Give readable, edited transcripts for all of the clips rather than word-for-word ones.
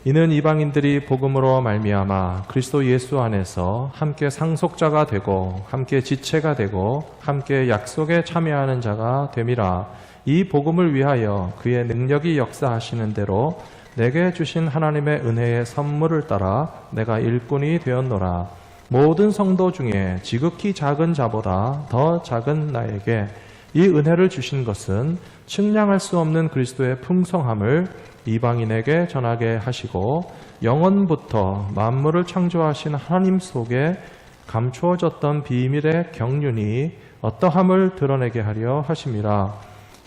이는 이방인들이 복음으로 말미암아 그리스도 예수 안에서 함께 상속자가 되고 함께 지체가 되고 함께 약속에 참여하는 자가 됨이라. 이 복음을 위하여 그의 능력이 역사하시는 대로 내게 주신 하나님의 은혜의 선물을 따라 내가 일꾼이 되었노라. 모든 성도 중에 지극히 작은 자보다 더 작은 나에게 이 은혜를 주신 것은 측량할 수 없는 그리스도의 풍성함을 이방인에게 전하게 하시고 영원부터 만물을 창조하신 하나님 속에 감추어졌던 비밀의 경륜이 어떠함을 드러내게 하려 하심이라.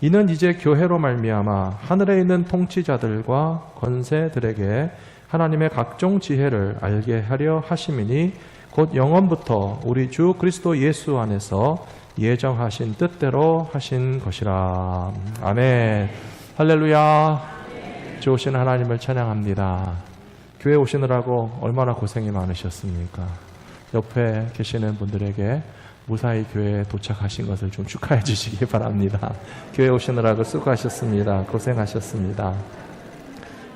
이는 이제 교회로 말미암아 하늘에 있는 통치자들과 권세들에게 하나님의 각종 지혜를 알게 하려 하심이니 곧 영원부터 우리 주 그리스도 예수 안에서 예정하신 뜻대로 하신 것이라. 아멘. 할렐루야. 좋으신 하나님을 찬양합니다. 교회 오시느라고 얼마나 고생이 많으셨습니까? 옆에 계시는 분들에게 무사히 교회에 도착하신 것을 좀 축하해 주시기 바랍니다. 교회 오시느라고 수고하셨습니다. 고생하셨습니다.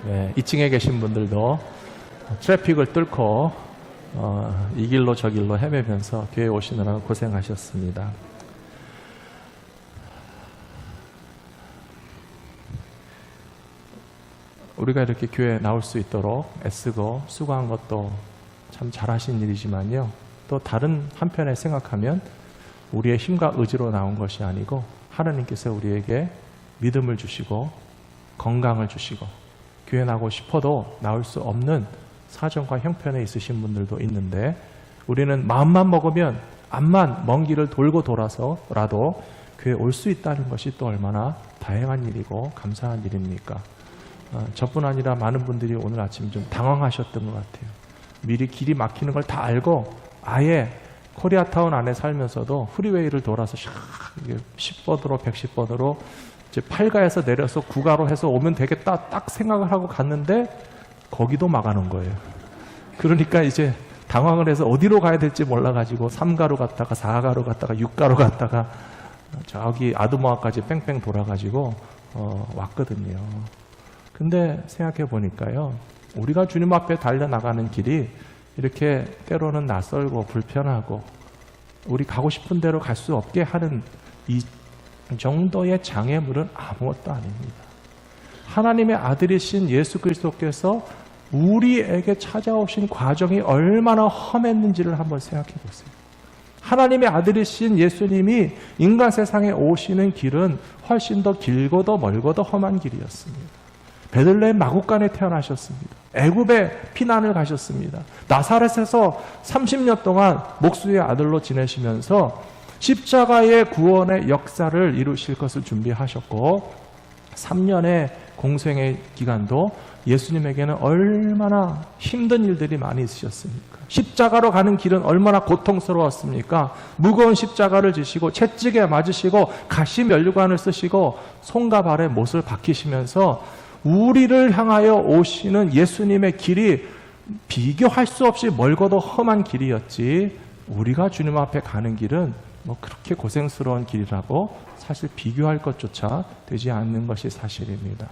네, 2층에 계신 분들도 트래픽을 뚫고 이 길로 저 길로 헤매면서 교회 오시느라고 고생하셨습니다. 우리가 이렇게 교회에 나올 수 있도록 애쓰고 수고한 것도 참 잘하신 일이지만요, 또 다른 한편에 생각하면 우리의 힘과 의지로 나온 것이 아니고 하나님께서 우리에게 믿음을 주시고 건강을 주시고 교회 나오고 싶어도 나올 수 없는 사정과 형편에 있으신 분들도 있는데, 우리는 마음만 먹으면 암만 먼 길을 돌고 돌아서라도 교회에 올 수 있다는 것이 또 얼마나 다행한 일이고 감사한 일입니까? 저뿐 아니라 많은 분들이 오늘 아침 좀 당황하셨던 것 같아요. 미리 길이 막히는 걸 다 알고 아예 코리아타운 안에 살면서도 프리웨이를 돌아서 10번으로 110번으로 이제 8가에서 내려서 9가로 해서 오면 되겠다 딱 생각을 하고 갔는데 거기도 막아놓은 거예요. 그러니까 이제 당황을 해서 어디로 가야 될지 몰라가지고 3가로 갔다가 4가로 갔다가 6가로 갔다가 저기 아드모아까지 뺑뺑 돌아가지고 왔거든요. 근데 생각해 보니까요, 우리가 주님 앞에 달려나가는 길이 이렇게 때로는 낯설고 불편하고 우리 가고 싶은 대로 갈 수 없게 하는 이 정도의 장애물은 아무것도 아닙니다. 하나님의 아들이신 예수 그리스도께서 우리에게 찾아오신 과정이 얼마나 험했는지를 한번 생각해 보세요. 하나님의 아들이신 예수님이 인간 세상에 오시는 길은 훨씬 더 길고도 멀고도 험한 길이었습니다. 베들레헴 마구간에 태어나셨습니다. 애굽에 피난을 가셨습니다. 나사렛에서 30년 동안 목수의 아들로 지내시면서 십자가의 구원의 역사를 이루실 것을 준비하셨고, 3년의 공생의 기간도 예수님에게는 얼마나 힘든 일들이 많이 있으셨습니까? 십자가로 가는 길은 얼마나 고통스러웠습니까? 무거운 십자가를 지시고 채찍에 맞으시고 가시 면류관을 쓰시고 손과 발에 못을 박히시면서 우리를 향하여 오시는 예수님의 길이 비교할 수 없이 멀고도 험한 길이었지, 우리가 주님 앞에 가는 길은 뭐 그렇게 고생스러운 길이라고 사실 비교할 것조차 되지 않는 것이 사실입니다.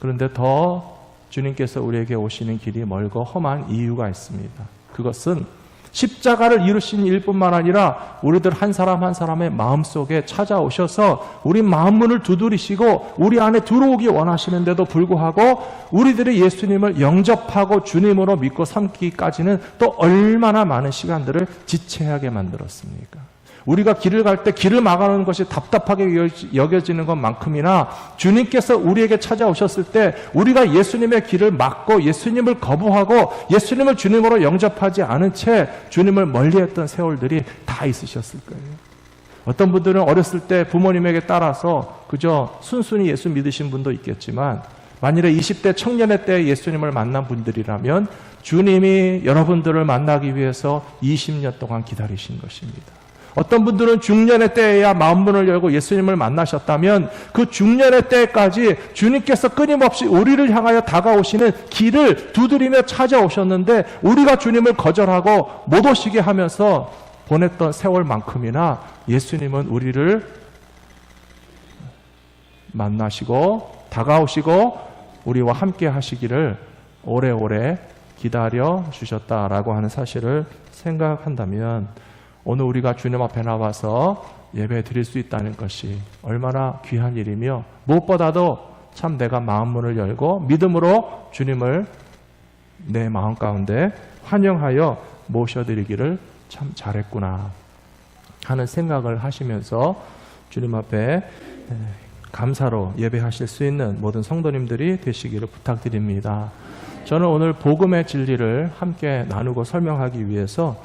그런데 더 주님께서 우리에게 오시는 길이 멀고 험한 이유가 있습니다. 그것은 십자가를 이루신 일뿐만 아니라 우리들 한 사람 한 사람의 마음속에 찾아오셔서 우리 마음문을 두드리시고 우리 안에 들어오기 원하시는데도 불구하고 우리들이 예수님을 영접하고 주님으로 믿고 삼기까지는 또 얼마나 많은 시간들을 지체하게 만들었습니까? 우리가 길을 갈 때 길을 막아놓는 것이 답답하게 여겨지는 것만큼이나 주님께서 우리에게 찾아오셨을 때 우리가 예수님의 길을 막고 예수님을 거부하고 예수님을 주님으로 영접하지 않은 채 주님을 멀리했던 세월들이 다 있으셨을 거예요. 어떤 분들은 어렸을 때 부모님에게 따라서 그저 순순히 예수 믿으신 분도 있겠지만, 만일에 20대 청년의 때 예수님을 만난 분들이라면 주님이 여러분들을 만나기 위해서 20년 동안 기다리신 것입니다. 어떤 분들은 중년의 때에야 마음문을 열고 예수님을 만나셨다면 그 중년의 때까지 주님께서 끊임없이 우리를 향하여 다가오시는 길을 두드리며 찾아오셨는데 우리가 주님을 거절하고 못 오시게 하면서 보냈던 세월만큼이나 예수님은 우리를 만나시고 다가오시고 우리와 함께 하시기를 오래오래 기다려 주셨다라고 하는 사실을 생각한다면 오늘 우리가 주님 앞에 나와서 예배 드릴 수 있다는 것이 얼마나 귀한 일이며 무엇보다도 참 내가 마음문을 열고 믿음으로 주님을 내 마음 가운데 환영하여 모셔드리기를 참 잘했구나 하는 생각을 하시면서 주님 앞에 감사로 예배하실 수 있는 모든 성도님들이 되시기를 부탁드립니다. 저는 오늘 복음의 진리를 함께 나누고 설명하기 위해서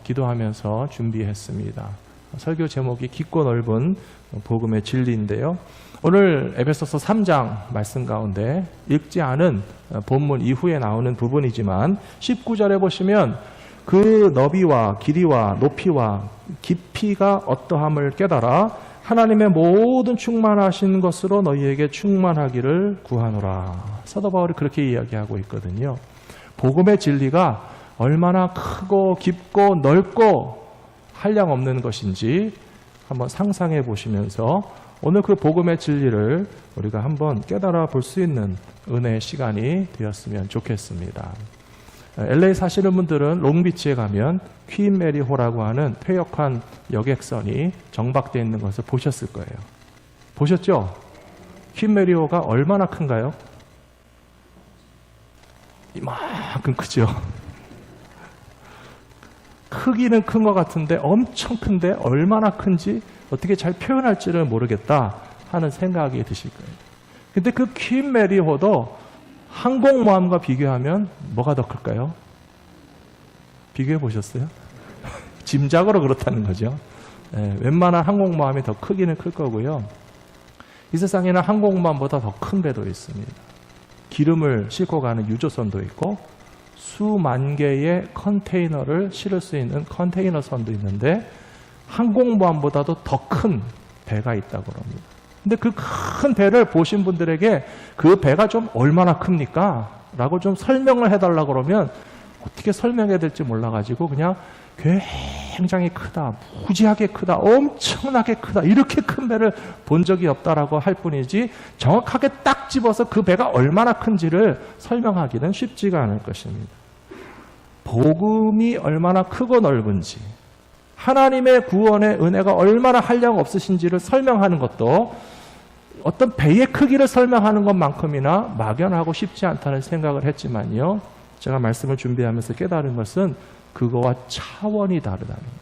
기도하면서 준비했습니다. 설교 제목이 깊고 넓은 복음의 진리인데요. 오늘 에베소서 3장 말씀 가운데 읽지 않은 본문 이후에 나오는 부분이지만 19절에 보시면 그 너비와 길이와 높이와 깊이가 어떠함을 깨달아 하나님의 모든 충만하신 것으로 너희에게 충만하기를 구하노라. 사도 바울이 그렇게 이야기하고 있거든요. 복음의 진리가 얼마나 크고 깊고 넓고 한량없는 것인지 한번 상상해 보시면서 오늘 그 복음의 진리를 우리가 한번 깨달아 볼 수 있는 은혜의 시간이 되었으면 좋겠습니다. LA 사시는 분들은 롱비치에 가면 퀸 메리호라고 하는 폐역한 여객선이 정박되어 있는 것을 보셨을 거예요. 보셨죠? 퀸 메리호가 얼마나 큰가요? 이만큼 크죠? 크기는 큰 것 같은데 엄청 큰데 얼마나 큰지 어떻게 잘 표현할지를 모르겠다 하는 생각이 드실 거예요. 근데 그 퀸 메리호도 항공모함과 비교하면 뭐가 더 클까요? 비교해 보셨어요? 짐작으로 그렇다는 거죠. 웬만한 항공모함이 더 크기는 클 거고요. 이 세상에는 항공모함보다 더 큰 배도 있습니다. 기름을 싣고 가는 유조선도 있고 수만 개의 컨테이너를 실을 수 있는 컨테이너선도 있는데 항공모함보다도 더 큰 배가 있다고 합니다. 근데 그 큰 배를 보신 분들에게 그 배가 좀 얼마나 큽니까? 라고 좀 설명을 해달라고 그러면 어떻게 설명해야 될지 몰라가지고 그냥 굉장히 크다, 무지하게 크다, 엄청나게 크다, 이렇게 큰 배를 본 적이 없다라고 할 뿐이지 정확하게 딱 집어서 그 배가 얼마나 큰지를 설명하기는 쉽지가 않을 것입니다. 복음이 얼마나 크고 넓은지, 하나님의 구원의 은혜가 얼마나 한량 없으신지를 설명하는 것도 어떤 배의 크기를 설명하는 것만큼이나 막연하고 쉽지 않다는 생각을 했지만요. 제가 말씀을 준비하면서 깨달은 것은 그거와 차원이 다르다는 거예요.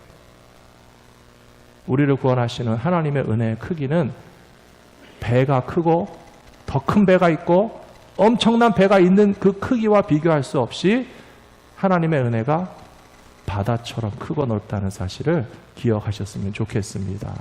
우리를 구원하시는 하나님의 은혜의 크기는 배가 크고 더 큰 배가 있고 엄청난 배가 있는 그 크기와 비교할 수 없이 하나님의 은혜가 바다처럼 크고 넓다는 사실을 기억하셨으면 좋겠습니다.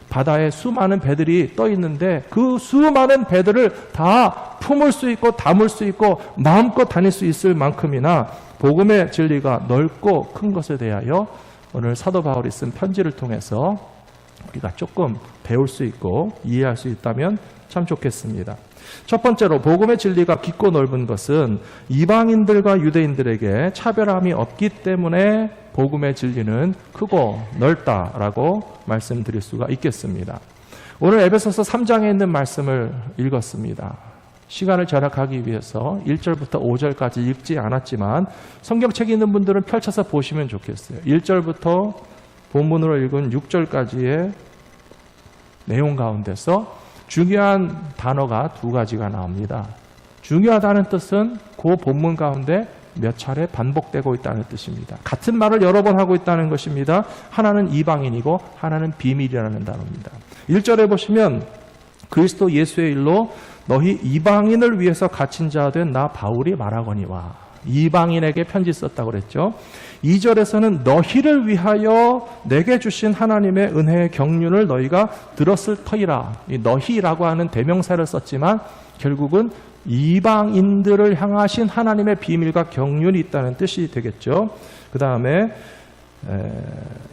바다에 수많은 배들이 떠 있는데 그 수많은 배들을 다 품을 수 있고 담을 수 있고 마음껏 다닐 수 있을 만큼이나 복음의 진리가 넓고 큰 것에 대하여 오늘 사도 바울이 쓴 편지를 통해서 우리가 조금 배울 수 있고 이해할 수 있다면 참 좋겠습니다. 첫 번째로 복음의 진리가 깊고 넓은 것은 이방인들과 유대인들에게 차별함이 없기 때문에 복음의 진리는 크고 넓다라고 말씀드릴 수가 있겠습니다. 오늘 에베소서 3장에 있는 말씀을 읽었습니다. 시간을 절약하기 위해서 1절부터 5절까지 읽지 않았지만 성경책 있는 분들은 펼쳐서 보시면 좋겠어요. 1절부터 본문으로 읽은 6절까지의 내용 가운데서 중요한 단어가 두 가지가 나옵니다. 중요하다는 뜻은 그 본문 가운데 몇 차례 반복되고 있다는 뜻입니다. 같은 말을 여러 번 하고 있다는 것입니다. 하나는 이방인이고 하나는 비밀이라는 단어입니다. 1절에 보시면 그리스도 예수의 일로 너희 이방인을 위해서 갇힌 자 된 나 바울이 말하거니와, 이방인에게 편지 썼다고 그랬죠. 2절에서는 너희를 위하여 내게 주신 하나님의 은혜의 경륜을 너희가 들었을 터이라. 이 너희라고 하는 대명사를 썼지만 결국은 이방인들을 향하신 하나님의 비밀과 경륜이 있다는 뜻이 되겠죠. 그 다음에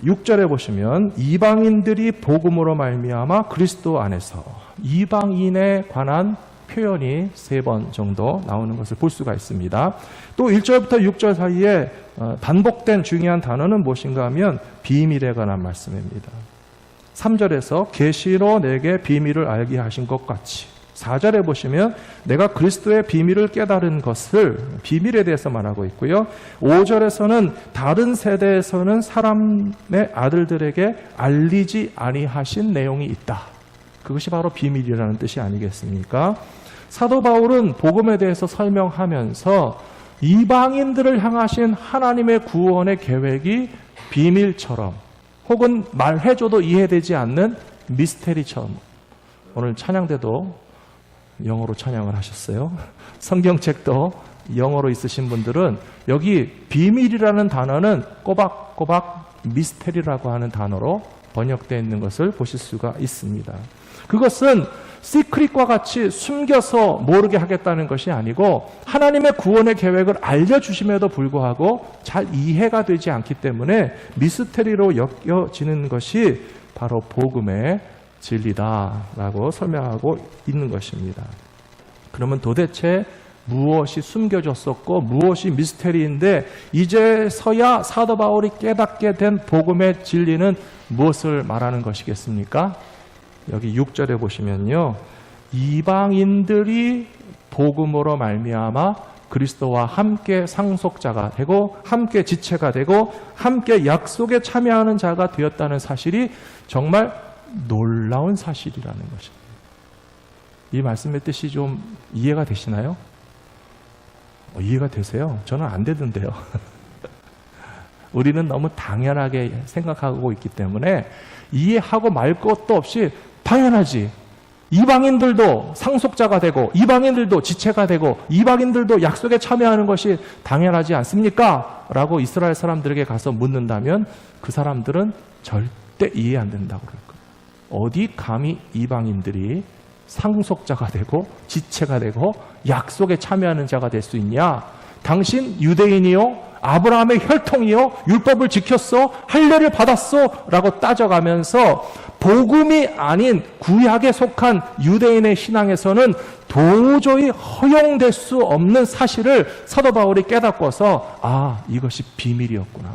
6절에 보시면 이방인들이 복음으로 말미암아 그리스도 안에서, 이방인에 관한 표현이 3번 정도 나오는 것을 볼 수가 있습니다. 또 1절부터 6절 사이에 반복된 중요한 단어는 무엇인가 하면 비밀에 관한 말씀입니다. 3절에서 계시로 내게 비밀을 알게 하신 것 같이, 4절에 보시면 내가 그리스도의 비밀을 깨달은 것을, 비밀에 대해서 말하고 있고요. 5절에서는 다른 세대에서는 사람의 아들들에게 알리지 아니하신 내용이 있다. 그것이 바로 비밀이라는 뜻이 아니겠습니까? 사도 바울은 복음에 대해서 설명하면서 이방인들을 향하신 하나님의 구원의 계획이 비밀처럼 혹은 말해줘도 이해되지 않는 미스테리처럼, 오늘 찬양대도 영어로 찬양을 하셨어요. 성경책도 영어로 있으신 분들은 여기 비밀이라는 단어는 꼬박꼬박 미스테리라고 하는 단어로 번역되어 있는 것을 보실 수가 있습니다. 그것은 시크릿과 같이 숨겨서 모르게 하겠다는 것이 아니고 하나님의 구원의 계획을 알려주심에도 불구하고 잘 이해가 되지 않기 때문에 미스테리로 여겨지는 것이 바로 복음의 진리다라고 설명하고 있는 것입니다. 그러면 도대체 무엇이 숨겨졌었고 무엇이 미스테리인데 이제서야 사도 바울이 깨닫게 된 복음의 진리는 무엇을 말하는 것이겠습니까? 여기 6절에 보시면요, 이방인들이 복음으로 말미암아 그리스도와 함께 상속자가 되고 함께 지체가 되고 함께 약속에 참여하는 자가 되었다는 사실이 정말 놀라운 사실이라는 것입니다. 이 말씀의 뜻이 좀 이해가 되시나요? 이해가 되세요? 저는 안 되던데요. 우리는 너무 당연하게 생각하고 있기 때문에 이해하고 말 것도 없이 당연하지. 이방인들도 상속자가 되고 이방인들도 지체가 되고 이방인들도 약속에 참여하는 것이 당연하지 않습니까? 라고 이스라엘 사람들에게 가서 묻는다면 그 사람들은 절대 이해 안 된다고 그럴 거예요. 어디 감히 이방인들이 상속자가 되고 지체가 되고 약속에 참여하는 자가 될 수 있냐? 당신 유대인이요? 아브라함의 혈통이요? 율법을 지켰어? 할례를 받았어? 라고 따져가면서 복음이 아닌 구약에 속한 유대인의 신앙에서는 도저히 허용될 수 없는 사실을 사도 바울이 깨닫고서 이것이 비밀이었구나.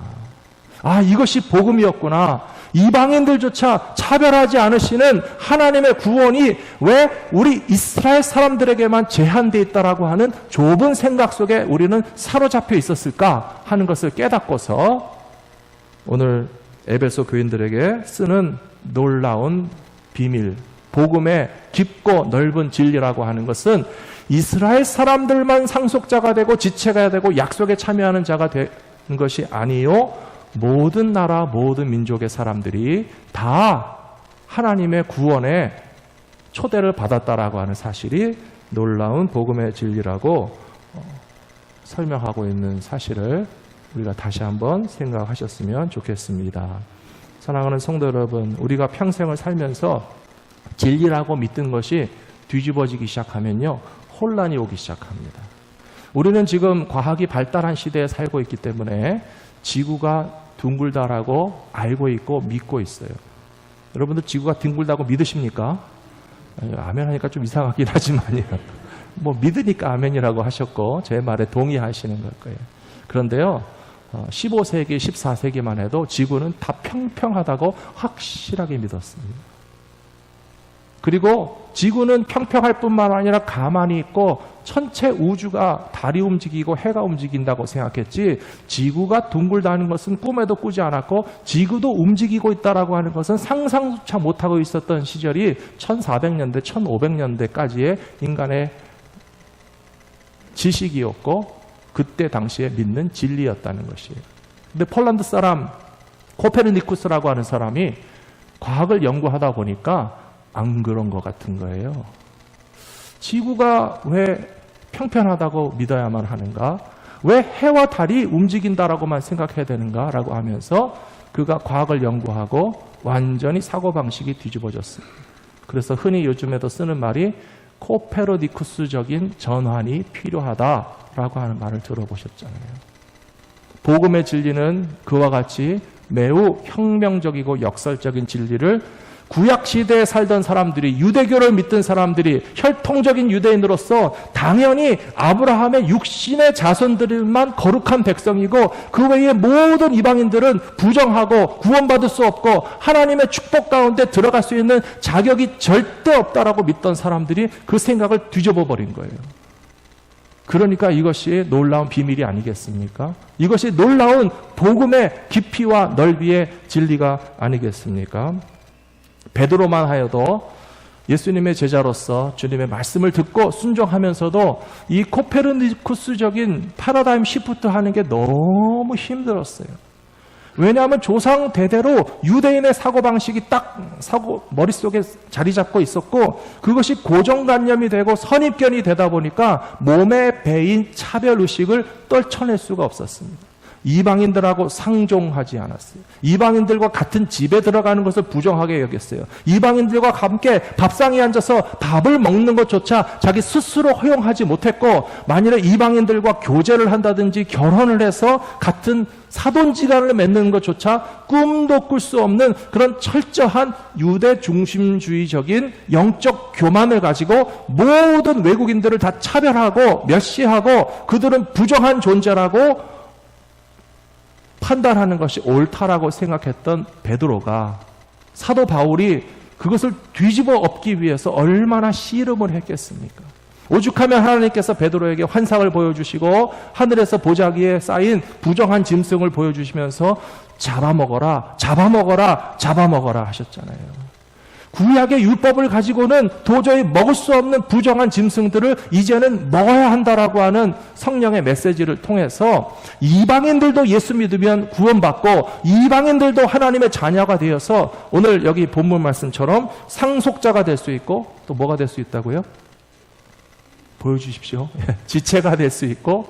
이것이 복음이었구나. 이방인들조차 차별하지 않으시는 하나님의 구원이 왜 우리 이스라엘 사람들에게만 제한되어 있다라고 하는 좁은 생각 속에 우리는 사로잡혀 있었을까 하는 것을 깨닫고서 오늘 에베소 교인들에게 쓰는 놀라운 비밀, 복음의 깊고 넓은 진리라고 하는 것은 이스라엘 사람들만 상속자가 되고 지체가 되고 약속에 참여하는 자가 되는 것이 아니요, 모든 나라, 모든 민족의 사람들이 다 하나님의 구원에 초대를 받았다라고 하는 사실이 놀라운 복음의 진리라고 설명하고 있는 사실을 우리가 다시 한번 생각하셨으면 좋겠습니다. 사랑하는 성도 여러분, 우리가 평생을 살면서 진리라고 믿던 것이 뒤집어지기 시작하면요, 혼란이 오기 시작합니다. 우리는 지금 과학이 발달한 시대에 살고 있기 때문에 지구가 둥글다라고 알고 있고 믿고 있어요. 여러분들 지구가 둥글다고 믿으십니까? 아멘 하니까 좀 이상하긴 하지만요. 뭐 믿으니까 아멘이라고 하셨고 제 말에 동의하시는 걸 거예요. 그런데요, 15세기, 14세기만 해도 지구는 다 평평하다고 확실하게 믿었습니다. 그리고 지구는 평평할 뿐만 아니라 가만히 있고 전체 우주가 달이 움직이고 해가 움직인다고 생각했지, 지구가 둥글다는 것은 꿈에도 꾸지 않았고 지구도 움직이고 있다라고 하는 것은 상상조차 못하고 있었던 시절이 1400년대, 1500년대까지의 인간의 지식이었고 그때 당시에 믿는 진리였다는 것이에요. 근데 폴란드 사람 코페르니쿠스라고 하는 사람이 과학을 연구하다 보니까 안 그런 것 같은 거예요. 지구가 왜 평평하다고 믿어야만 하는가? 왜 해와 달이 움직인다라고만 생각해야 되는가라고 하면서 그가 과학을 연구하고 완전히 사고방식이 뒤집어졌습니다. 그래서 흔히 요즘에도 쓰는 말이 코페르니쿠스적인 전환이 필요하다라고 하는 말을 들어보셨잖아요. 복음의 진리는 그와 같이 매우 혁명적이고 역설적인 진리를 구약 시대에 살던 사람들이, 유대교를 믿던 사람들이 혈통적인 유대인으로서 당연히 아브라함의 육신의 자손들만 거룩한 백성이고 그 외에 모든 이방인들은 부정하고 구원받을 수 없고 하나님의 축복 가운데 들어갈 수 있는 자격이 절대 없다라고 믿던 사람들이 그 생각을 뒤집어 버린 거예요. 그러니까 이것이 놀라운 비밀이 아니겠습니까? 이것이 놀라운 복음의 깊이와 넓이의 진리가 아니겠습니까? 베드로만 하여도 예수님의 제자로서 주님의 말씀을 듣고 순종하면서도 이 코페르니쿠스적인 패러다임 시프트 하는 게 너무 힘들었어요. 왜냐하면 조상 대대로 유대인의 사고방식이 딱 머릿속에 자리 잡고 있었고 그것이 고정관념이 되고 선입견이 되다 보니까 몸에 배인 차별의식을 떨쳐낼 수가 없었습니다. 이방인들하고 상종하지 않았어요. 이방인들과 같은 집에 들어가는 것을 부정하게 여겼어요. 이방인들과 함께 밥상에 앉아서 밥을 먹는 것조차 자기 스스로 허용하지 못했고 만일에 이방인들과 교제를 한다든지 결혼을 해서 같은 사돈지간을 맺는 것조차 꿈도 꿀 수 없는 그런 철저한 유대 중심주의적인 영적 교만을 가지고 모든 외국인들을 다 차별하고 멸시하고 그들은 부정한 존재라고 판단하는 것이 옳다라고 생각했던 베드로가 사도 바울이 그것을 뒤집어 엎기 위해서 얼마나 씨름을 했겠습니까? 오죽하면 하나님께서 베드로에게 환상을 보여주시고 하늘에서 보자기에 쌓인 부정한 짐승을 보여주시면서 잡아먹어라, 잡아먹어라, 잡아먹어라 하셨잖아요. 구약의 율법을 가지고는 도저히 먹을 수 없는 부정한 짐승들을 이제는 먹어야 한다라고 하는 성령의 메시지를 통해서 이방인들도 예수 믿으면 구원받고 이방인들도 하나님의 자녀가 되어서 오늘 여기 본문 말씀처럼 상속자가 될 수 있고 또 뭐가 될 수 있다고요? 보여주십시오. 지체가 될 수 있고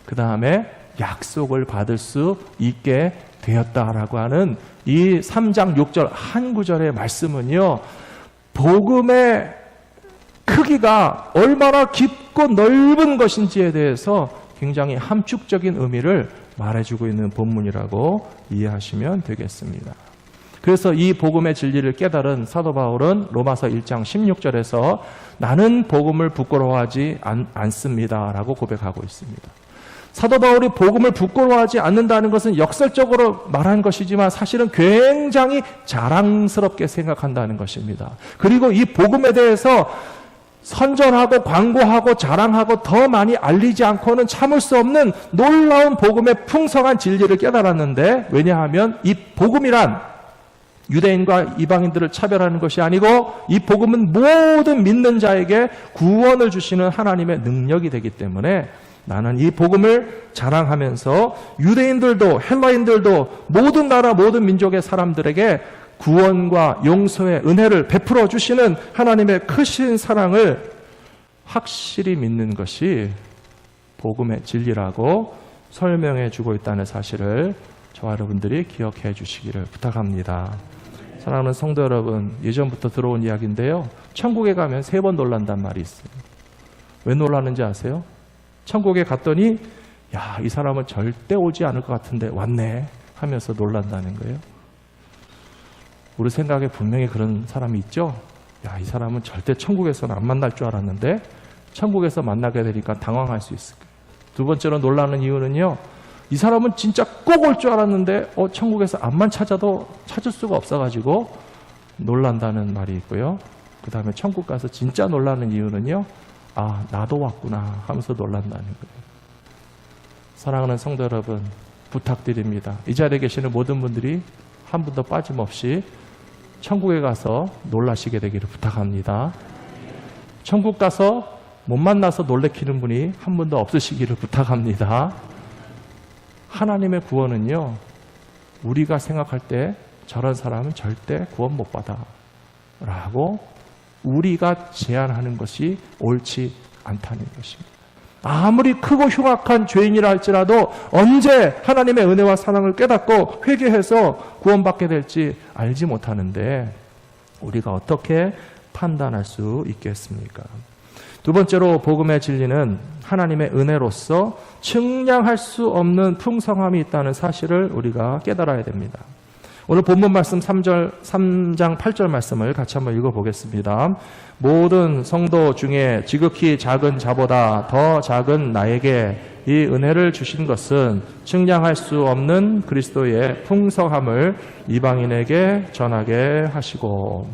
그 다음에 약속을 받을 수 있게 되었다라고 하는 이 3장 6절 한 구절의 말씀은요, 복음의 크기가 얼마나 깊고 넓은 것인지에 대해서 굉장히 함축적인 의미를 말해주고 있는 본문이라고 이해하시면 되겠습니다. 그래서 이 복음의 진리를 깨달은 사도 바울은 로마서 1장 16절에서 나는 복음을 부끄러워하지 않습니다 라고 고백하고 있습니다. 사도 바울이 복음을 부끄러워하지 않는다는 것은 역설적으로 말한 것이지만 사실은 굉장히 자랑스럽게 생각한다는 것입니다. 그리고 이 복음에 대해서 선전하고 광고하고 자랑하고 더 많이 알리지 않고는 참을 수 없는 놀라운 복음의 풍성한 진리를 깨달았는데 왜냐하면 이 복음이란 유대인과 이방인들을 차별하는 것이 아니고 이 복음은 모든 믿는 자에게 구원을 주시는 하나님의 능력이 되기 때문에 나는 이 복음을 자랑하면서 유대인들도 헬라인들도 모든 나라 모든 민족의 사람들에게 구원과 용서의 은혜를 베풀어 주시는 하나님의 크신 사랑을 확실히 믿는 것이 복음의 진리라고 설명해 주고 있다는 사실을 저와 여러분들이 기억해 주시기를 부탁합니다. 사랑하는 성도 여러분, 예전부터 들어온 이야기인데요. 천국에 가면 3번 놀란단 말이 있어요. 왜 놀라는지 아세요? 천국에 갔더니 야, 이 사람은 절대 오지 않을 것 같은데 왔네 하면서 놀란다는 거예요. 우리 생각에 분명히 그런 사람이 있죠. 야, 이 사람은 절대 천국에서는 안 만날 줄 알았는데 천국에서 만나게 되니까 당황할 수 있을 거예요. 두 번째로 놀라는 이유는요. 이 사람은 진짜 꼭 올 줄 알았는데 천국에서 암만 찾아도 찾을 수가 없어가지고 놀란다는 말이 있고요. 그 다음에 천국 가서 진짜 놀라는 이유는요. 아, 나도 왔구나 하면서 놀란다는 거예요. 사랑하는 성도 여러분, 부탁드립니다. 이 자리에 계시는 모든 분들이 한 분도 빠짐없이 천국에 가서 놀라시게 되기를 부탁합니다. 천국 가서 못 만나서 놀래키는 분이 한 분도 없으시기를 부탁합니다. 하나님의 구원은요, 우리가 생각할 때 저런 사람은 절대 구원 못 받아 라고 우리가 제안하는 것이 옳지 않다는 것입니다. 아무리 크고 흉악한 죄인이라 할지라도 언제 하나님의 은혜와 사랑을 깨닫고 회개해서 구원받게 될지 알지 못하는데 우리가 어떻게 판단할 수 있겠습니까? 두 번째로 복음의 진리는 하나님의 은혜로서 측량할 수 없는 풍성함이 있다는 사실을 우리가 깨달아야 됩니다. 오늘 본문 말씀 3장 8절 말씀을 같이 한번 읽어보겠습니다. 모든 성도 중에 지극히 작은 자보다 더 작은 나에게 이 은혜를 주신 것은 측량할 수 없는 그리스도의 풍성함을 이방인에게 전하게 하시고,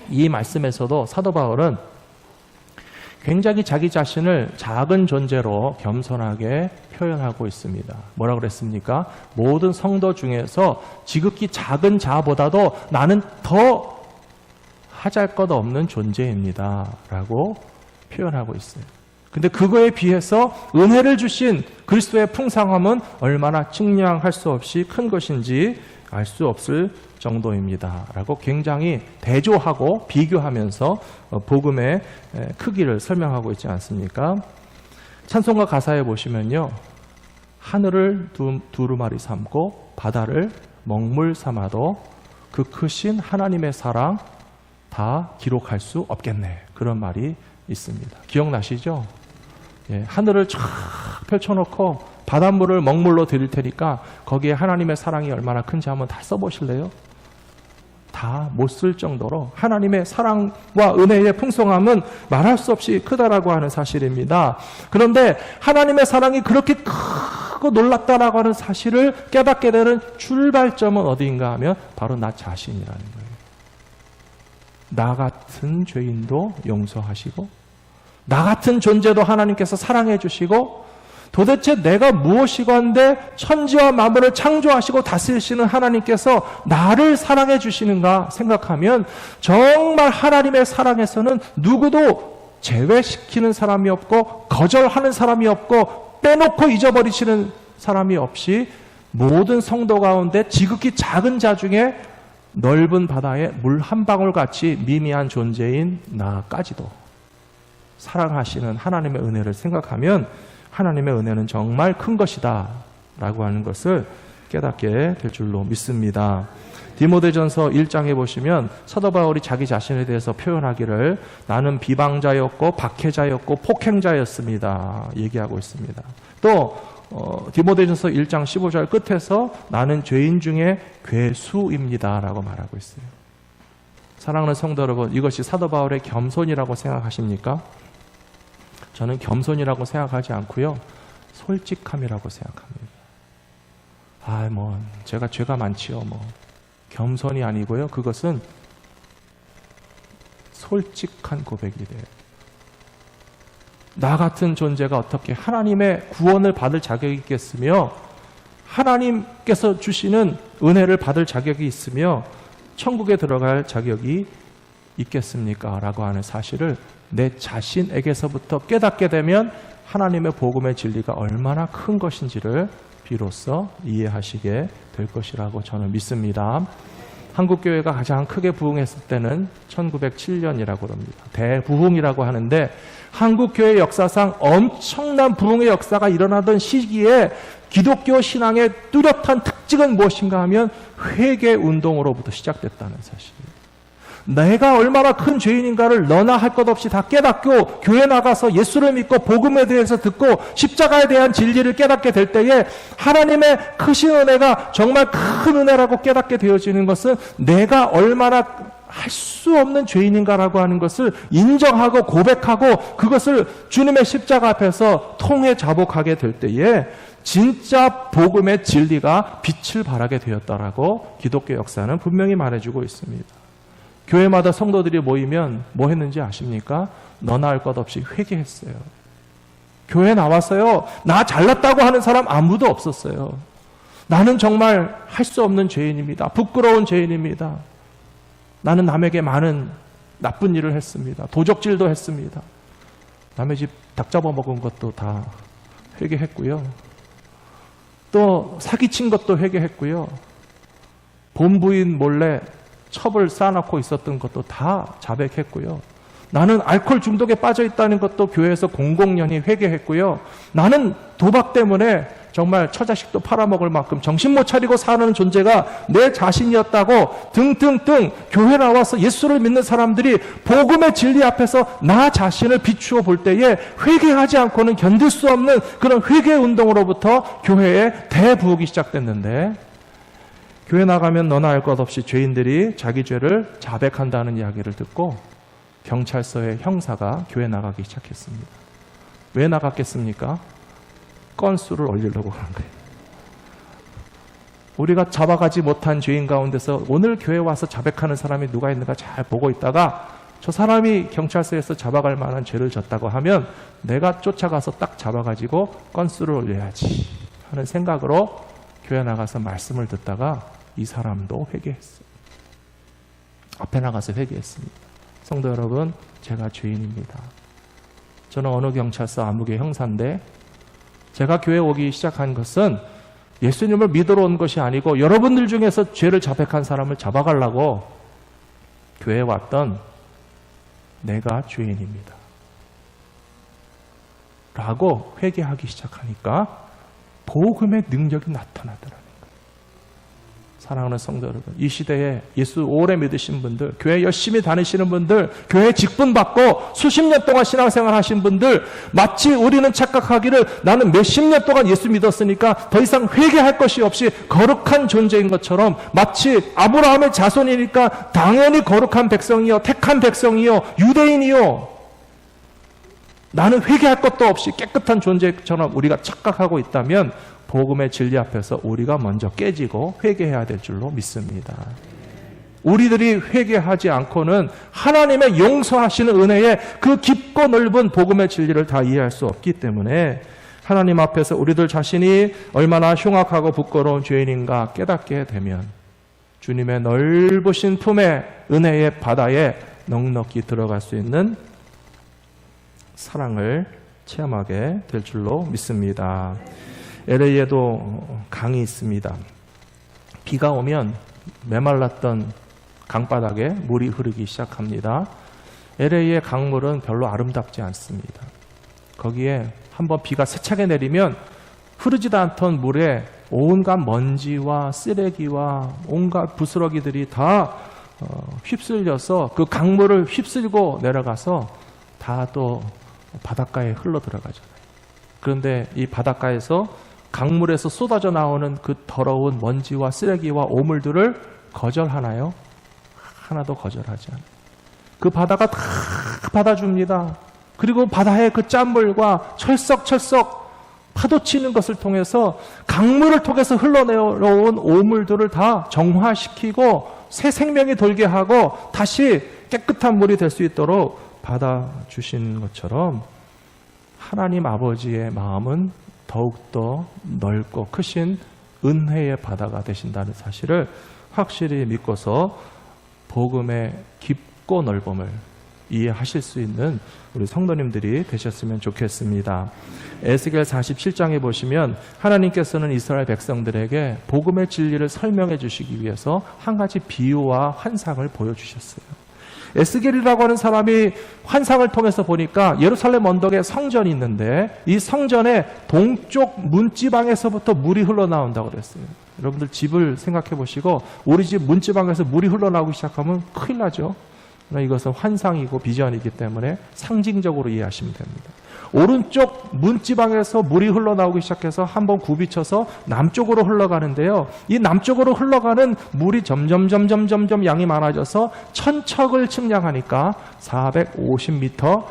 이 말씀에서도 사도 바울은 굉장히 자기 자신을 작은 존재로 겸손하게 표현하고 있습니다. 뭐라 그랬습니까? 모든 성도 중에서 지극히 작은 자보다도 나는 더 하잘것없는 존재입니다 라고 표현하고 있어요. 근데 그거에 비해서 은혜를 주신 그리스도의 풍성함은 얼마나 측량할 수 없이 큰 것인지 알 수 없을 정도입니다 라고 굉장히 대조하고 비교하면서 복음의 크기를 설명하고 있지 않습니까? 찬송가 가사에 보시면요, 하늘을 두루마리 삼고 바다를 먹물 삼아도 그 크신 하나님의 사랑 다 기록할 수 없겠네, 그런 말이 있습니다. 기억나시죠? 예, 하늘을 쫙 펼쳐놓고 바닷물을 먹물로 드릴 테니까 거기에 하나님의 사랑이 얼마나 큰지 한번 다 써보실래요? 다 못 쓸 정도로 하나님의 사랑과 은혜의 풍성함은 말할 수 없이 크다라고 하는 사실입니다. 그런데 하나님의 사랑이 그렇게 크고 놀랍다라고 하는 사실을 깨닫게 되는 출발점은 어디인가 하면 바로 나 자신이라는 거예요. 나 같은 죄인도 용서하시고, 나 같은 존재도 하나님께서 사랑해 주시고, 도대체 내가 무엇이건데 천지와 만물을 창조하시고 다스리시는 하나님께서 나를 사랑해 주시는가 생각하면 정말 하나님의 사랑에서는 누구도 제외시키는 사람이 없고 거절하는 사람이 없고 빼놓고 잊어버리시는 사람이 없이 모든 성도 가운데 지극히 작은 자 중에 넓은 바다에 물 한 방울 같이 미미한 존재인 나까지도 사랑하시는 하나님의 은혜를 생각하면 하나님의 은혜는 정말 큰 것이다 라고 하는 것을 깨닫게 될 줄로 믿습니다. 디모데전서 1장에 보시면 사도 바울이 자기 자신에 대해서 표현하기를 나는 비방자였고 박해자였고 폭행자였습니다 얘기하고 있습니다. 또 디모데전서 1장 15절 끝에서 나는 죄인 중에 괴수입니다 라고 말하고 있어요. 사랑하는 성도 여러분, 이것이 사도 바울의 겸손이라고 생각하십니까? 저는 겸손이라고 생각하지 않고요, 솔직함이라고 생각합니다. 제가 죄가 많지요. 겸손이 아니고요, 그것은 솔직한 고백이 돼요. 나 같은 존재가 어떻게 하나님의 구원을 받을 자격이 있겠으며, 하나님께서 주시는 은혜를 받을 자격이 있으며 천국에 들어갈 자격이 있겠습니까? 라고 하는 사실을 내 자신에게서부터 깨닫게 되면 하나님의 복음의 진리가 얼마나 큰 것인지를 비로소 이해하시게 될 것이라고 저는 믿습니다. 한국교회가 가장 크게 부흥했을 때는 1907년이라고 합니다. 대부흥이라고 하는데, 한국교회 역사상 엄청난 부흥의 역사가 일어나던 시기에 기독교 신앙의 뚜렷한 특징은 무엇인가 하면 회개운동으로부터 시작됐다는 사실입니다. 내가 얼마나 큰 죄인인가를 너나 할 것 없이 다 깨닫고 교회 나가서 예수를 믿고 복음에 대해서 듣고 십자가에 대한 진리를 깨닫게 될 때에 하나님의 크신 은혜가 정말 큰 은혜라고 깨닫게 되어지는 것은 내가 얼마나 할 수 없는 죄인인가라고 하는 것을 인정하고 고백하고 그것을 주님의 십자가 앞에서 통해 자복하게 될 때에 진짜 복음의 진리가 빛을 발하게 되었다라고 기독교 역사는 분명히 말해주고 있습니다. 교회마다 성도들이 모이면 뭐 했는지 아십니까? 너나 할 것 없이 회개했어요. 교회 나와서요, 나 잘났다고 하는 사람 아무도 없었어요. 나는 정말 할 수 없는 죄인입니다. 부끄러운 죄인입니다. 나는 남에게 많은 나쁜 일을 했습니다. 도적질도 했습니다. 남의 집 닭 잡아먹은 것도 다 회개했고요. 또 사기친 것도 회개했고요. 본부인 몰래 첩을 쌓아놓고 있었던 것도 다 자백했고요. 나는 알코올 중독에 빠져 있다는 것도 교회에서 공공연히 회개했고요. 나는 도박 때문에 정말 처자식도 팔아먹을 만큼 정신 못 차리고 사는 존재가 내 자신이었다고 등등등 교회 나와서 예수를 믿는 사람들이 복음의 진리 앞에서 나 자신을 비추어 볼 때에 회개하지 않고는 견딜 수 없는 그런 회개 운동으로부터 교회의 대부흥이 시작됐는데, 교회 나가면 너나 할 것 없이 죄인들이 자기 죄를 자백한다는 이야기를 듣고 경찰서의 형사가 교회 나가기 시작했습니다. 왜 나갔겠습니까? 건수를 올리려고 하는 거예요. 우리가 잡아가지 못한 죄인 가운데서 오늘 교회 와서 자백하는 사람이 누가 있는가 잘 보고 있다가 저 사람이 경찰서에서 잡아갈 만한 죄를 졌다고 하면 내가 쫓아가서 딱 잡아가지고 건수를 올려야지 하는 생각으로 교회 나가서 말씀을 듣다가 이 사람도 회개했어요. 앞에 나가서 회개했습니다. 성도 여러분, 제가 죄인입니다. 저는 어느 경찰서 아무개 형사인데 제가 교회 오기 시작한 것은 예수님을 믿으러 온 것이 아니고 여러분들 중에서 죄를 자백한 사람을 잡아가려고 교회에 왔던 내가 죄인입니다. 라고 회개하기 시작하니까 복음의 능력이 나타나더라는 거예요. 사랑하는 성도 여러분, 이 시대에 예수 오래 믿으신 분들, 교회 열심히 다니시는 분들, 교회 직분 받고 수십 년 동안 신앙생활 하신 분들, 마치 우리는 착각하기를 나는 몇십 년 동안 예수 믿었으니까 더 이상 회개할 것이 없이 거룩한 존재인 것처럼, 마치 아브라함의 자손이니까 당연히 거룩한 백성이요, 택한 백성이요, 유대인이요, 나는 회개할 것도 없이 깨끗한 존재처럼 우리가 착각하고 있다면 복음의 진리 앞에서 우리가 먼저 깨지고 회개해야 될 줄로 믿습니다. 우리들이 회개하지 않고는 하나님의 용서하시는 은혜의 그 깊고 넓은 복음의 진리를 다 이해할 수 없기 때문에 하나님 앞에서 우리들 자신이 얼마나 흉악하고 부끄러운 죄인인가 깨닫게 되면 주님의 넓으신 품에 은혜의 바다에 넉넉히 들어갈 수 있는 사랑을 체험하게 될 줄로 믿습니다. LA에도 강이 있습니다. 비가 오면 메말랐던 강바닥에 물이 흐르기 시작합니다. LA의 강물은 별로 아름답지 않습니다. 거기에 한번 비가 세차게 내리면 흐르지도 않던 물에 온갖 먼지와 쓰레기와 온갖 부스러기들이 다 휩쓸려서 그 강물을 휩쓸고 내려가서 다 또 바닷가에 흘러 들어가잖아요. 그런데 이 바닷가에서 강물에서 쏟아져 나오는 그 더러운 먼지와 쓰레기와 오물들을 거절하나요? 하나도 거절하지 않아요. 그 바다가 다 받아줍니다. 그리고 바다의 그 짠물과 철썩철썩 파도치는 것을 통해서 강물을 통해서 흘러내려온 오물들을 다 정화시키고 새 생명이 돌게 하고 다시 깨끗한 물이 될 수 있도록 받아주신 것처럼 하나님 아버지의 마음은 더욱더 넓고 크신 은혜의 바다가 되신다는 사실을 확실히 믿고서 복음의 깊고 넓음을 이해하실 수 있는 우리 성도님들이 되셨으면 좋겠습니다. 에스겔 47장에 보시면 하나님께서는 이스라엘 백성들에게 복음의 진리를 설명해 주시기 위해서 한 가지 비유와 환상을 보여주셨어요. 에스겔이라고 하는 사람이 환상을 통해서 보니까 예루살렘 언덕에 성전이 있는데 이 성전의 동쪽 문지방에서부터 물이 흘러나온다고 그랬어요. 여러분들 집을 생각해 보시고 우리 집 문지방에서 물이 흘러나오기 시작하면 큰일 나죠. 그러나 이것은 환상이고 비전이기 때문에 상징적으로 이해하시면 됩니다. 오른쪽 문지방에서 물이 흘러나오기 시작해서 한번 굽이쳐서 남쪽으로 흘러가는데요. 이 남쪽으로 흘러가는 물이 점점 양이 많아져서 천척을 측량하니까 450m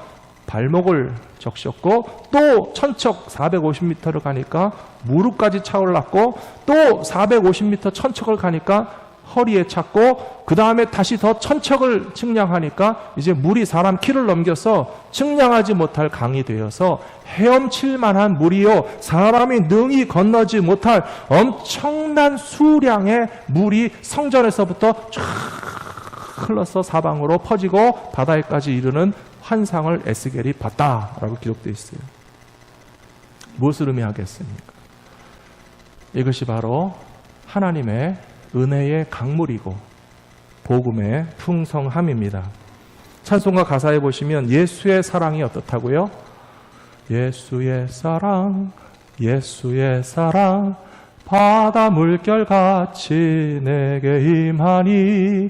발목을 적셨고 또 천척 450m를 가니까 무릎까지 차올랐고 또 450m 천척을 가니까 허리에 찼고 그 다음에 다시 더 천척을 측량하니까 이제 물이 사람 키를 넘겨서 측량하지 못할 강이 되어서 헤엄칠 만한 물이요 사람이 능히 건너지 못할 엄청난 수량의 물이 성전에서부터 쫙 흘러서 사방으로 퍼지고 바다에까지 이르는 환상을 에스겔이 봤다라고 기록되어 있어요. 무엇을 의미하겠습니까? 이것이 바로 하나님의 은혜의 강물이고 복음의 풍성함입니다. 찬송가 가사에 보시면 예수의 사랑이 어떻다고요? 예수의 사랑, 예수의 사랑, 바다 물결같이 내게 임하니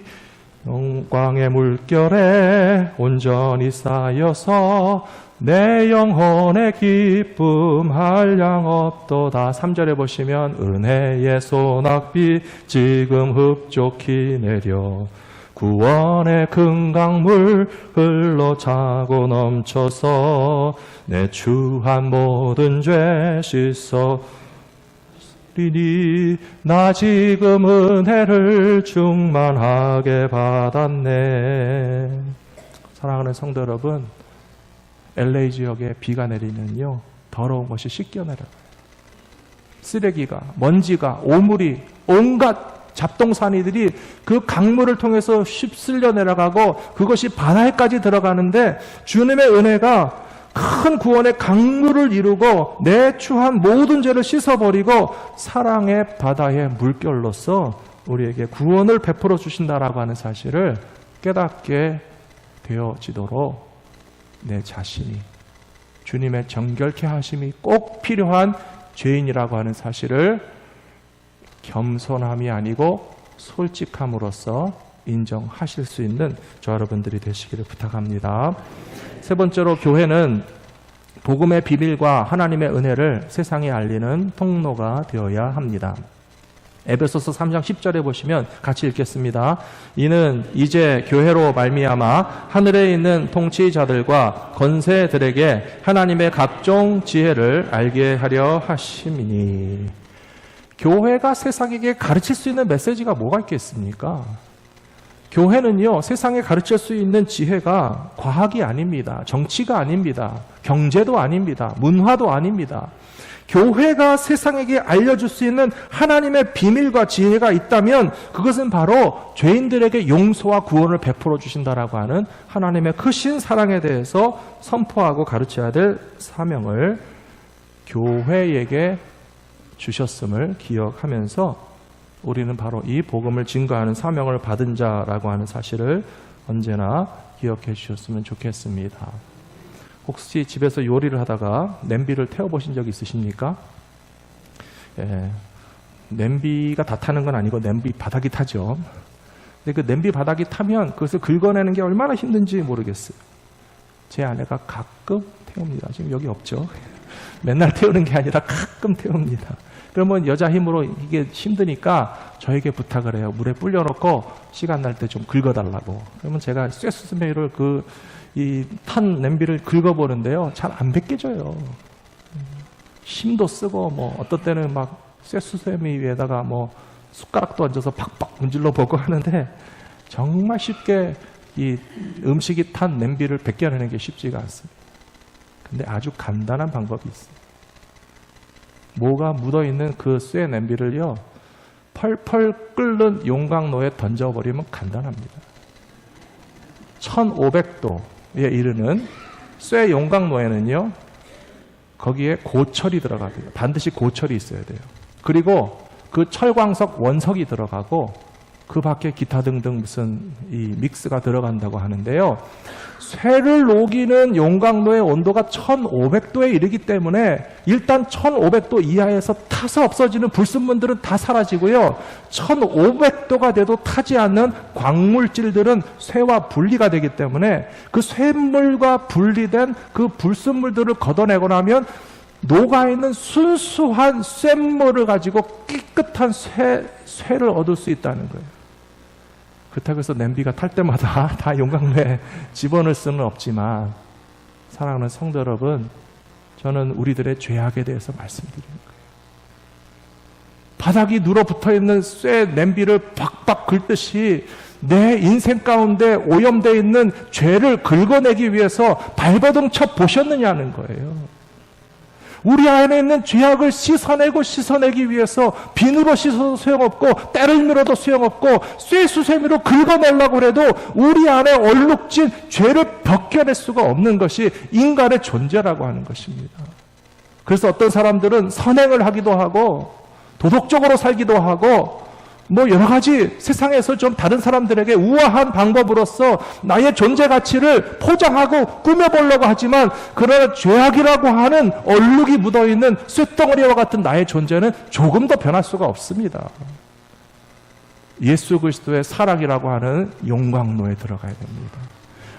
영광의 물결에 온전히 쌓여서 내 영혼의 기쁨 한량 없도다. 3절에 보시면 은혜의 소낙비 지금 흡족히 내려 구원의 큰 강물 흘러 차고 넘쳐서 내 추한 모든 죄 씻어리니 나 지금 은혜를 충만하게 받았네. 사랑하는 성도 여러분, LA 지역에 비가 내리면요, 더러운 것이 씻겨내려가요. 쓰레기가, 먼지가, 오물이, 온갖 잡동사니들이 그 강물을 통해서 휩쓸려 내려가고 그것이 바다에까지 들어가는데, 주님의 은혜가 큰 구원의 강물을 이루고 내 추한 모든 죄를 씻어버리고 사랑의 바다의 물결로서 우리에게 구원을 베풀어 주신다라고 하는 사실을 깨닫게 되어지도록 내 자신이 주님의 정결케 하심이 꼭 필요한 죄인이라고 하는 사실을 겸손함이 아니고 솔직함으로써 인정하실 수 있는 저 여러분들이 되시기를 부탁합니다. 세 번째로, 교회는 복음의 비밀과 하나님의 은혜를 세상에 알리는 통로가 되어야 합니다. 에베소서 3장 10절에 보시면 같이 읽겠습니다. 이는 이제 교회로 말미암아 하늘에 있는 통치자들과 권세들에게 하나님의 각종 지혜를 알게 하려 하심이니. 교회가 세상에게 가르칠 수 있는 메시지가 뭐가 있겠습니까? 교회는요, 세상에 가르칠 수 있는 지혜가 과학이 아닙니다. 정치가 아닙니다. 경제도 아닙니다. 문화도 아닙니다. 교회가 세상에게 알려줄 수 있는 하나님의 비밀과 지혜가 있다면 그것은 바로 죄인들에게 용서와 구원을 베풀어 주신다라고 하는 하나님의 크신 사랑에 대해서 선포하고 가르쳐야 될 사명을 교회에게 주셨음을 기억하면서 우리는 바로 이 복음을 증거하는 사명을 받은 자라고 하는 사실을 언제나 기억해 주셨으면 좋겠습니다. 혹시 집에서 요리를 하다가 냄비를 태워보신 적 있으십니까? 예, 냄비가 다 타는 건 아니고 냄비 바닥이 타죠. 근데 그 냄비 바닥이 타면 그것을 긁어내는 게 얼마나 힘든지 모르겠어요. 제 아내가 가끔 태웁니다. 지금 여기 없죠. 맨날 태우는 게 아니라 가끔 태웁니다. 그러면 여자 힘으로 이게 힘드니까 저에게 부탁을 해요. 물에 불려놓고 시간 날 때 좀 긁어달라고. 그러면 제가 쇠수세미를 이 탄 냄비를 긁어보는데요, 잘 안 벗겨져요. 힘도 쓰고 어떤 때는 막 쇠수세미 위에다가 숟가락도 얹어서 팍팍 문질러 보고 하는데 정말 쉽게 이 음식이 탄 냄비를 벗겨내는 게 쉽지가 않습니다. 근데 아주 간단한 방법이 있어요. 뭐가 묻어있는 그 쇠 냄비를요, 펄펄 끓는 용광로에 던져버리면 간단합니다. 1500도에 이르는 쇠 용광로에는요, 거기에 고철이 들어가고요. 반드시 고철이 있어야 돼요. 그리고 그 철광석 원석이 들어가고 그 밖에 기타 등등 무슨 이 믹스가 들어간다고 하는데요. 쇠를 녹이는 용광로의 온도가 1500도에 이르기 때문에 일단 1500도 이하에서 타서 없어지는 불순물들은 다 사라지고요. 1500도가 돼도 타지 않는 광물질들은 쇠와 분리가 되기 때문에 그 쇠물과 분리된 그 불순물들을 걷어내고 나면 녹아있는 순수한 쇳물을 가지고 깨끗한 쇠를 얻을 수 있다는 거예요. 그렇다고 해서 냄비가 탈 때마다 다 용광로에 집어넣을 수는 없지만, 사랑하는 성도 여러분, 저는 우리들의 죄악에 대해서 말씀드리는 거예요. 바닥이 눌어붙어 있는 쇠 냄비를 박박 긁듯이 내 인생 가운데 오염되어 있는 죄를 긁어내기 위해서 발버둥 쳐 보셨느냐는 거예요. 우리 안에 있는 죄악을 씻어내기 위해서 비누로 씻어도 소용없고 때를 밀어도 소용없고 쇠수세미로 긁어내려고 해도 우리 안에 얼룩진 죄를 벗겨낼 수가 없는 것이 인간의 존재라고 하는 것입니다. 그래서 어떤 사람들은 선행을 하기도 하고 도덕적으로 살기도 하고 여러 가지 세상에서 좀 다른 사람들에게 우아한 방법으로서 나의 존재 가치를 포장하고 꾸며보려고 하지만, 그러나 죄악이라고 하는 얼룩이 묻어있는 쇳덩어리와 같은 나의 존재는 조금 더 변할 수가 없습니다. 예수 그리스도의 사랑이라고 하는 용광로에 들어가야 됩니다.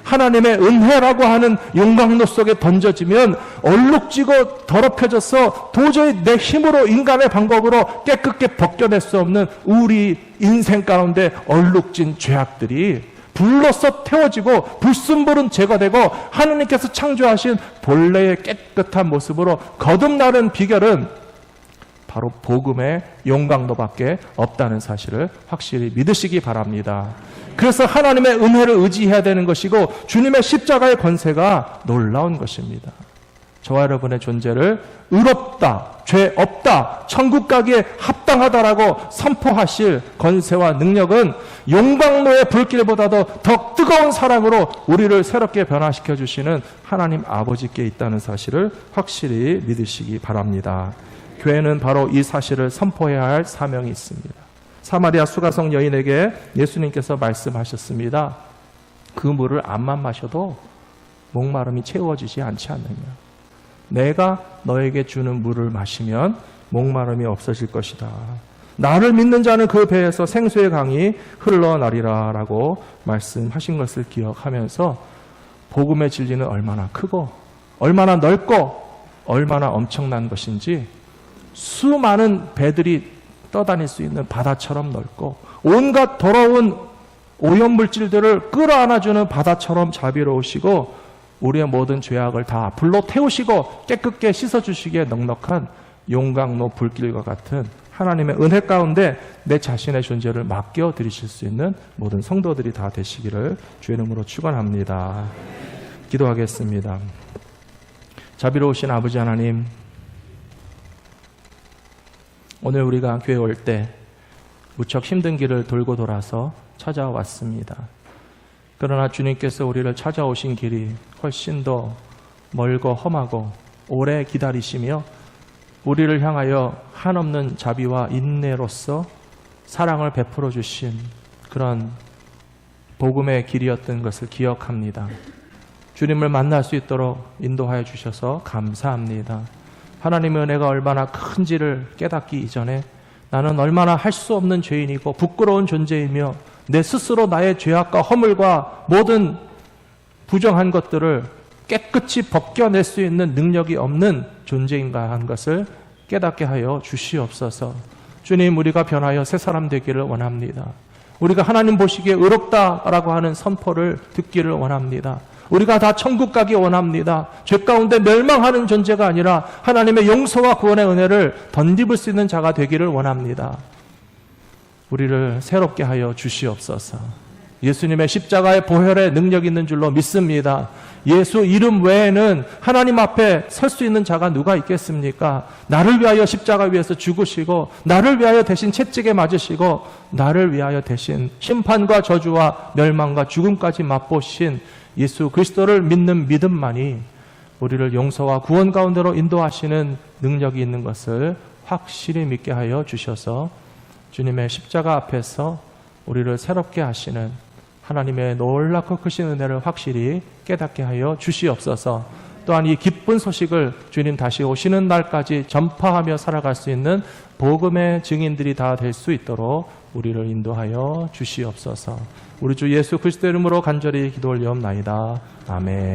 하나님의 은혜라고 하는 용광로 속에 던져지면 얼룩지고 더럽혀져서 도저히 내 힘으로 인간의 방법으로 깨끗게 벗겨낼 수 없는 우리 인생 가운데 얼룩진 죄악들이 불로써 태워지고 불순물은 제거되고 하나님께서 창조하신 본래의 깨끗한 모습으로 거듭나는 비결은 바로 복음의 용광로밖에 없다는 사실을 확실히 믿으시기 바랍니다. 그래서 하나님의 은혜를 의지해야 되는 것이고 주님의 십자가의 권세가 놀라운 것입니다. 저와 여러분의 존재를 의롭다, 죄 없다, 천국 가기에 합당하다라고 선포하실 권세와 능력은 용광로의 불길보다도 더 뜨거운 사랑으로 우리를 새롭게 변화시켜 주시는 하나님 아버지께 있다는 사실을 확실히 믿으시기 바랍니다. 교회는 바로 이 사실을 선포해야 할 사명이 있습니다. 사마리아 수가성 여인에게 예수님께서 말씀하셨습니다. 그 물을 암만 마셔도 목마름이 채워지지 않지 않느냐. 내가 너에게 주는 물을 마시면 목마름이 없어질 것이다. 나를 믿는 자는 그 배에서 생수의 강이 흘러나리라 라고 말씀하신 것을 기억하면서 복음의 진리는 얼마나 크고 얼마나 넓고 얼마나 엄청난 것인지 수많은 배들이 떠다닐 수 있는 바다처럼 넓고 온갖 더러운 오염물질들을 끌어안아주는 바다처럼 자비로우시고 우리의 모든 죄악을 다 불로 태우시고 깨끗게 씻어주시기에 넉넉한 용광로 불길과 같은 하나님의 은혜 가운데 내 자신의 존재를 맡겨 드리실 수 있는 모든 성도들이 다 되시기를 주의 이름으로 축원합니다. 기도하겠습니다. 자비로우신 아버지 하나님, 오늘 우리가 교회 올 때 무척 힘든 길을 돌고 돌아서 찾아왔습니다. 그러나 주님께서 우리를 찾아오신 길이 훨씬 더 멀고 험하고 오래 기다리시며 우리를 향하여 한없는 자비와 인내로서 사랑을 베풀어 주신 그런 복음의 길이었던 것을 기억합니다. 주님을 만날 수 있도록 인도하여 주셔서 감사합니다. 하나님의 은혜가 얼마나 큰지를 깨닫기 이전에 나는 얼마나 할 수 없는 죄인이고 부끄러운 존재이며 내 스스로 나의 죄악과 허물과 모든 부정한 것들을 깨끗이 벗겨낼 수 있는 능력이 없는 존재인가 하는 것을 깨닫게 하여 주시옵소서. 주님, 우리가 변하여 새 사람 되기를 원합니다. 우리가 하나님 보시기에 의롭다라고 하는 선포를 듣기를 원합니다. 우리가 다 천국 가기 원합니다. 죄 가운데 멸망하는 존재가 아니라 하나님의 용서와 구원의 은혜를 덧입을 수 있는 자가 되기를 원합니다. 우리를 새롭게 하여 주시옵소서. 예수님의 십자가의 보혈의 능력이 있는 줄로 믿습니다. 예수 이름 외에는 하나님 앞에 설 수 있는 자가 누가 있겠습니까? 나를 위하여 십자가 위에서 죽으시고 나를 위하여 대신 채찍에 맞으시고 나를 위하여 대신 심판과 저주와 멸망과 죽음까지 맛보신 예수 그리스도를 믿는 믿음만이 우리를 용서와 구원 가운데로 인도하시는 능력이 있는 것을 확실히 믿게 하여 주셔서 주님의 십자가 앞에서 우리를 새롭게 하시는 하나님의 놀랍고 크신 은혜를 확실히 깨닫게 하여 주시옵소서. 또한 이 기쁜 소식을 주님 다시 오시는 날까지 전파하며 살아갈 수 있는 복음의 증인들이 다 될 수 있도록 우리를 인도하여 주시옵소서. 우리 주 예수 그리스도 이름으로 간절히 기도 올리옵나이다. 아멘.